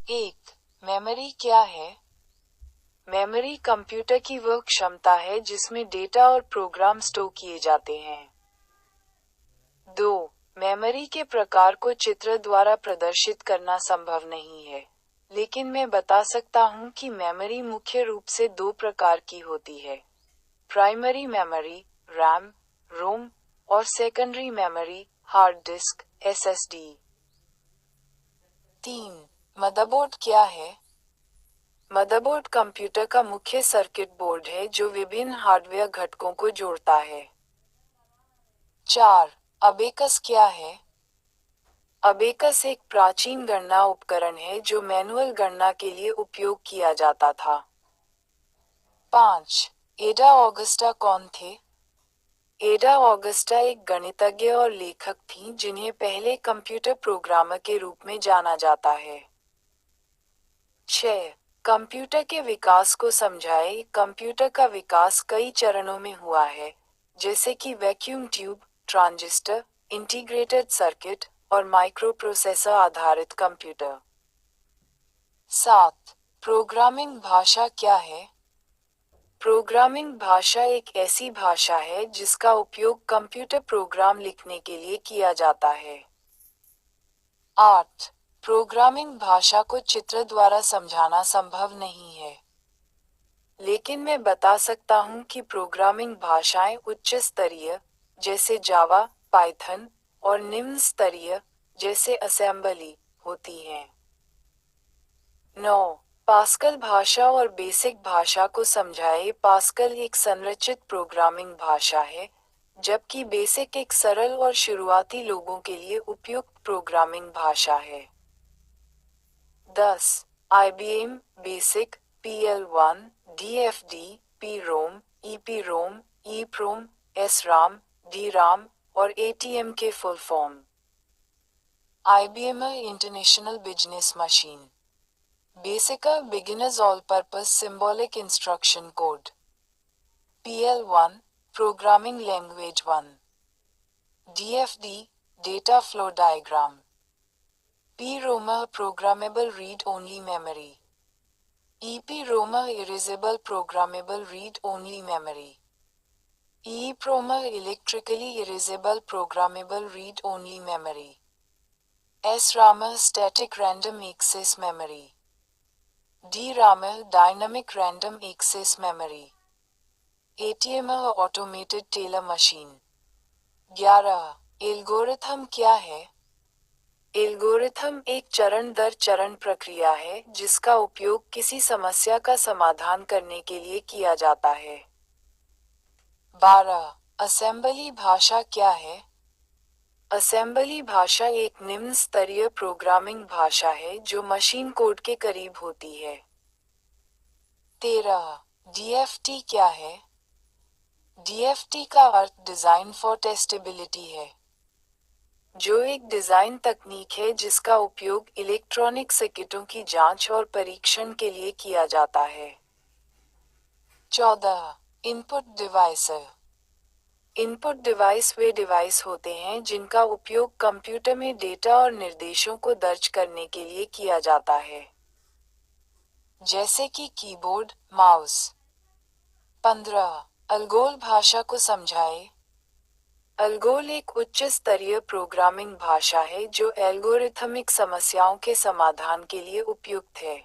एक, मेमोरी क्या है? मेमोरी कंप्यूटर की वह क्षमता है जिसमें डेटा और प्रोग्राम स्टोर किए जाते हैं। 2. मेमोरी के प्रकार को चित्र द्वारा प्रदर्शित करना संभव नहीं है, लेकिन मैं बता सकता हूं कि मेमोरी मुख्य रूप से दो प्रकार की होती है: प्राइमरी मेमोरी, रैम, रोम, और secondary memory, hard disk, SSD. 3. Motherboard क्या है? मदरबोर्ड कंप्यूटर का मुख्य सर्किट बोर्ड है जो विभिन्न हार्डवेयर घटकों को जोड़ता है। 4. अबेकस क्या है? अबेकस एक प्राचीन गणना उपकरण है जो मैनुअल गणना के लिए उपयोग किया जाता था। 5. एडा ऑगस्टा कौन थे? एडा ऑगस्टा एक गणितज्ञ और लेखक थीं जिन्हें पहले कंप्यूटर प्रोग्रामर के रूप में जाना जाता है। 6. कंप्यूटर के विकास को समझाएं। कंप्यूटर का विकास कई चरणों में हुआ है, जैसे कि vacuum tube, transistor, integrated circuit, और माइक्रोप्रोसेसर आधारित कंप्यूटर। 7. प्रोग्रामिंग भाषा क्या है? प्रोग्रामिंग भाषा एक ऐसी भाषा है जिसका उपयोग कंप्यूटर प्रोग्राम लिखने के लिए किया जाता है। 8. प्रोग्रामिंग भाषा को चित्र द्वारा समझाना संभव नहीं है, लेकिन मैं बता सकता हूं कि प्रोग्रामिंग भाषाएं उच्च स्तरीय, जैसे जावा, पाइथन, और निम्न स्तरीय, जैसे असेंबली, होती हैं। 9. पास्कल भाषा और बेसिक भाषा को समझाएं। पास्कल एक संरचित प्रोग्रामिंग भाषा है, जबकि बेसिक एक सरल और शुरुआती लोगों के लिए उपयुक्त प्रोग्रामिंग भाषा है। 10. IBM basic, PL1, DFD, PROM, EPROM, EEPROM, SRAM, DRAM, और ATM के full form. IBM international business machine. Basic beginners all purpose symbolic instruction code. PL1 programming language 1। DFD data flow diagram. PROM programmable read-only memory. EPROM erasable programmable read-only memory. EEPROM electrically erasable programmable read-only memory. SRAM static random access memory. DRAM dynamic random access memory. ATM automated teller machine. 11. Algorithm क्या है? Algorithm एक चरण दर चरण प्रक्रिया है जिसका उपयोग किसी समस्या का समाधान करने के लिए किया जाता है। 12. असेंबली भाषा क्या है? असेंबली भाषा एक निम्न स्तरीय प्रोग्रामिंग भाषा है जो मशीन कोड के करीब होती है। 13. DFT क्या है? DFT का अर्थ डिजाइन फॉर टेस्टेबिलिटी है, जो एक डिजाइन तकनीक है जिसका उपयोग इलेक्ट्रॉनिक सर्किटों की जांच और परीक्षण के लिए किया जाता है। 14. Input device. इनपुट डिवाइस वे डिवाइस होते हैं जिनका उपयोग कंप्यूटर में डेटा और निर्देशों को दर्ज करने के लिए किया जाता है, जैसे कि कीबोर्ड, माउस। 15. अलगोल भाषा को समझाएं। अलगोल एक उच्च स्तरीय प्रोग्रामिंग भाषा है जो एल्गोरिथमिक समस्याओं के समाधान के लिए उपयुक्त है।